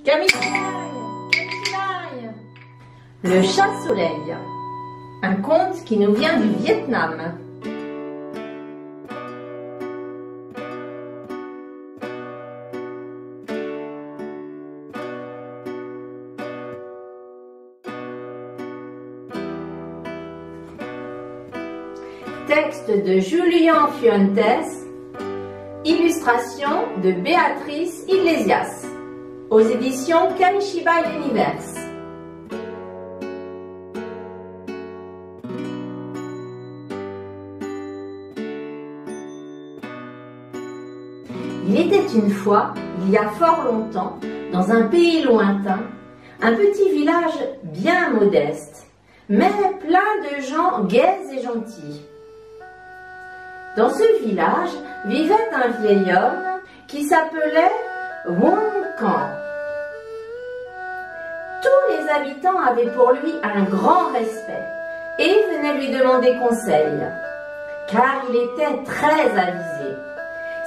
Kamishibai, Kamishibai. Le chat soleil. Un conte qui nous vient du Vietnam. Texte de Julian Fuentes, illustration de Béatrice Iglesias, aux éditions Kamishibai Universe. Il était une fois, il y a fort longtemps, dans un pays lointain, un petit village bien modeste, mais plein de gens gais et gentils. Dans ce village vivait un vieil homme qui s'appelait Wong Kang. Tous les habitants avaient pour lui un grand respect et venaient lui demander conseil, car il était très avisé.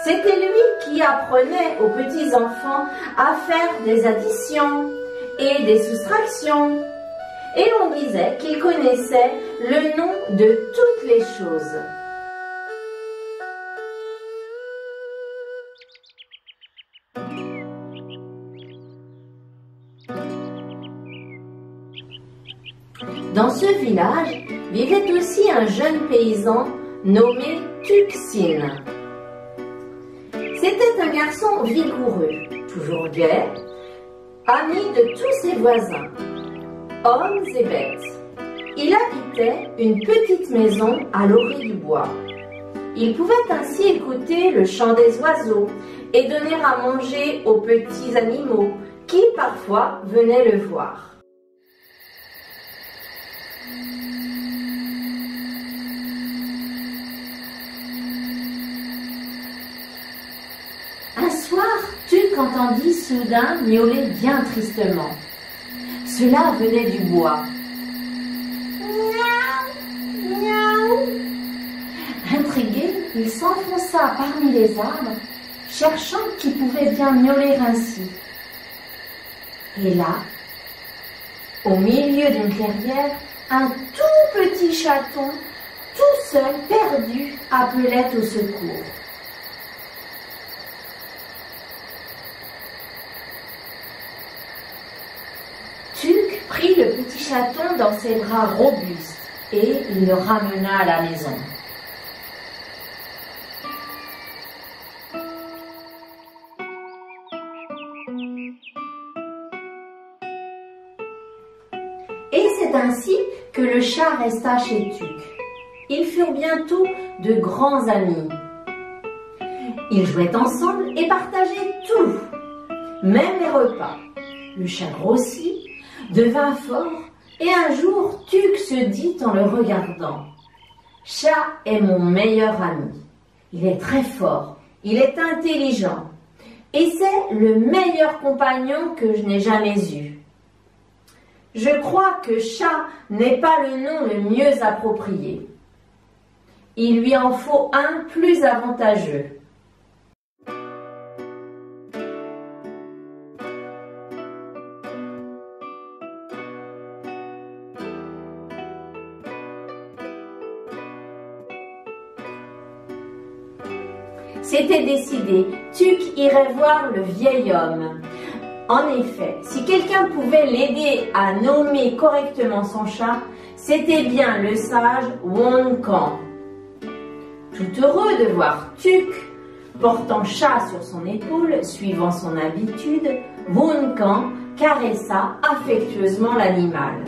C'était lui qui apprenait aux petits-enfants à faire des additions et des soustractions, et l'on disait qu'il connaissait le nom de toutes les choses. Dans ce village vivait aussi un jeune paysan nommé Tuk Sin. C'était un garçon vigoureux, toujours gai, ami de tous ses voisins, hommes et bêtes. Il habitait une petite maison à l'orée du bois. Il pouvait ainsi écouter le chant des oiseaux et donner à manger aux petits animaux qui parfois venaient le voir. Un soir, Tuk entendit soudain miauler bien tristement. Cela venait du bois. Miaou, miaou. Intrigué, il s'enfonça parmi les arbres, cherchant qui pouvait bien miauler ainsi. Et là, au milieu d'une clairière, un tout petit chaton, tout seul, perdu, appelait au secours. Tuk prit le petit chaton dans ses bras robustes et il le ramena à la maison. Et c'est ainsi que le chat resta chez Tuk. Ils furent bientôt de grands amis. Ils jouaient ensemble et partageaient tout, même les repas. Le chat grossit, devint fort, et un jour, Tuk se dit en le regardant: « Chat est mon meilleur ami. Il est très fort, il est intelligent, et c'est le meilleur compagnon que je n'ai jamais eu. Je crois que chat n'est pas le nom le mieux approprié. Il lui en faut un plus avantageux. » C'était décidé, Tuk irait voir le vieil homme. En effet, si quelqu'un pouvait l'aider à nommer correctement son chat, c'était bien le sage Wong Kang. Tout heureux de voir Tuk portant chat sur son épaule, suivant son habitude, Wong Kang caressa affectueusement l'animal.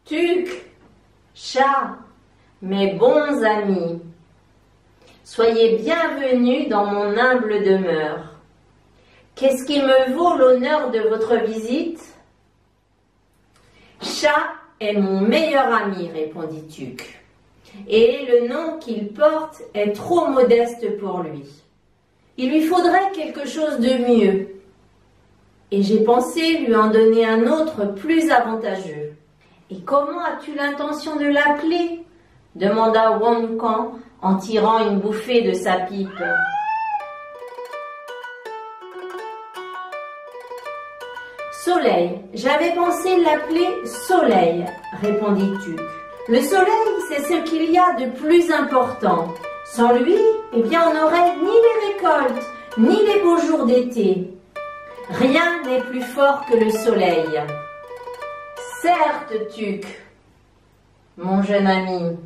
Tuk, chat, mes bons amis, soyez bienvenus dans mon humble demeure. Qu'est-ce qui me vaut l'honneur de votre visite? Chat est mon meilleur ami, répondit Tuk, et le nom qu'il porte est trop modeste pour lui. Il lui faudrait quelque chose de mieux. Et j'ai pensé lui en donner un autre plus avantageux. Et comment as-tu l'intention de l'appeler? Demanda Won-Kan en tirant une bouffée de sa pipe. Soleil, j'avais pensé l'appeler Soleil, répondit Tuc. Le soleil, c'est ce qu'il y a de plus important. Sans lui, eh bien, on n'aurait ni les récoltes, ni les beaux jours d'été. Rien n'est plus fort que le soleil. Certes, Tuc, mon jeune ami,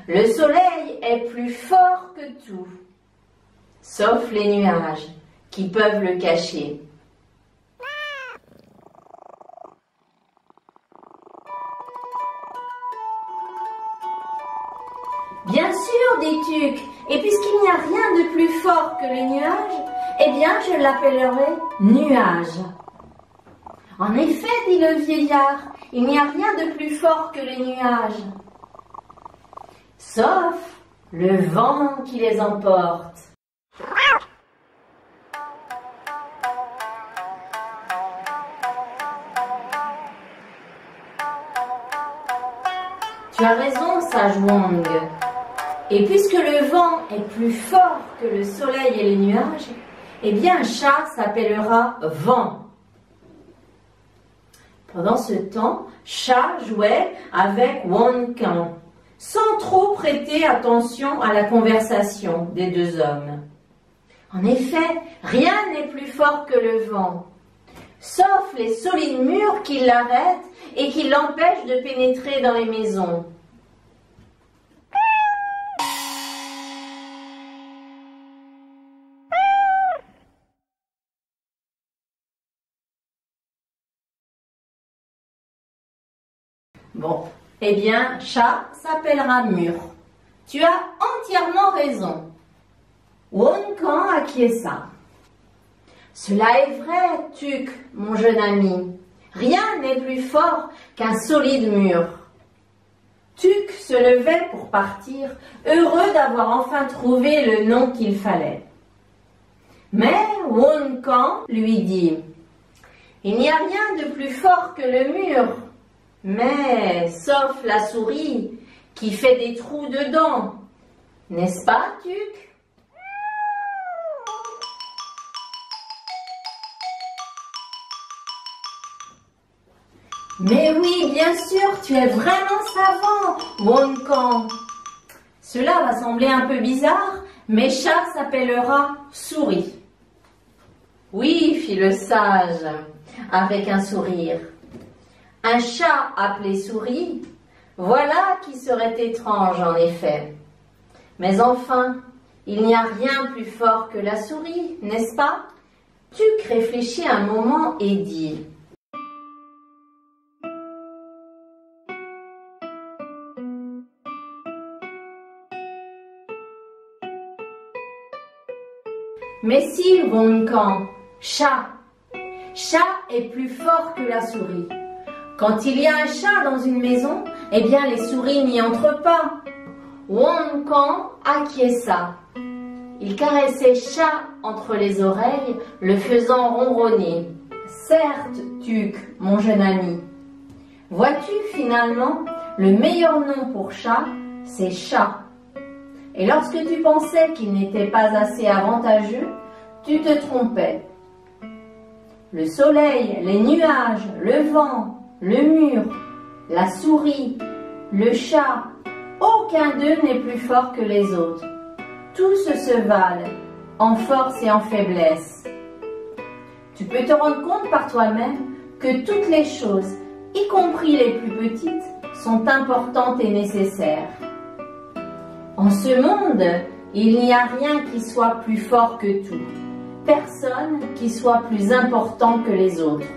le soleil est plus fort que tout, sauf les nuages qui peuvent le cacher. Bien sûr, dit Tuc, et puisqu'il n'y a rien de plus fort que les nuages, eh bien je l'appellerai nuage. En effet, dit le vieillard, il n'y a rien de plus fort que les nuages, sauf le vent qui les emporte. Tu as raison, sage Wang. Et puisque le vent est plus fort que le soleil et les nuages, eh bien un chat s'appellera Vent. Pendant ce temps, Chat jouait avec Won-Kan, sans trop prêter attention à la conversation des deux hommes. En effet, rien n'est plus fort que le vent, sauf les solides murs qui l'arrêtent et qui l'empêchent de pénétrer dans les maisons. Bon, eh bien, chat s'appellera mur. Tu as entièrement raison. Won-Kan acquiesça. Cela est vrai, Tuc, mon jeune ami. Rien n'est plus fort qu'un solide mur. Tuc se levait pour partir, heureux d'avoir enfin trouvé le nom qu'il fallait. Mais Won-Kan lui dit « Il n'y a rien de plus fort que le mur. Mais, sauf la souris qui fait des trous dedans, n'est-ce pas, Tuc ?» Mais oui, bien sûr, tu es vraiment savant, Won-Kan. Cela va sembler un peu bizarre, mais chat s'appellera souris. Oui, fit le sage, avec un sourire. Un chat appelé souris, voilà qui serait étrange en effet. Mais enfin, il n'y a rien plus fort que la souris, n'est-ce pas? Tuc réfléchit un moment et dit « Mais si, Won-Kan, chat est plus fort que la souris. Quand il y a un chat dans une maison, eh bien les souris n'y entrent pas. » Won-Kan acquiesça. Il caressait chat entre les oreilles, le faisant ronronner. « Certes, Tuc, mon jeune ami. Vois-tu, finalement, le meilleur nom pour chat, c'est chat. Et lorsque tu pensais qu'il n'était pas assez avantageux, tu te trompais. Le soleil, les nuages, le vent, le mur, la souris, le chat, aucun d'eux n'est plus fort que les autres. Tous se valent, en force et en faiblesse. Tu peux te rendre compte par toi-même que toutes les choses, y compris les plus petites, sont importantes et nécessaires. En ce monde, il n'y a rien qui soit plus fort que tout. Personne qui soit plus important que les autres.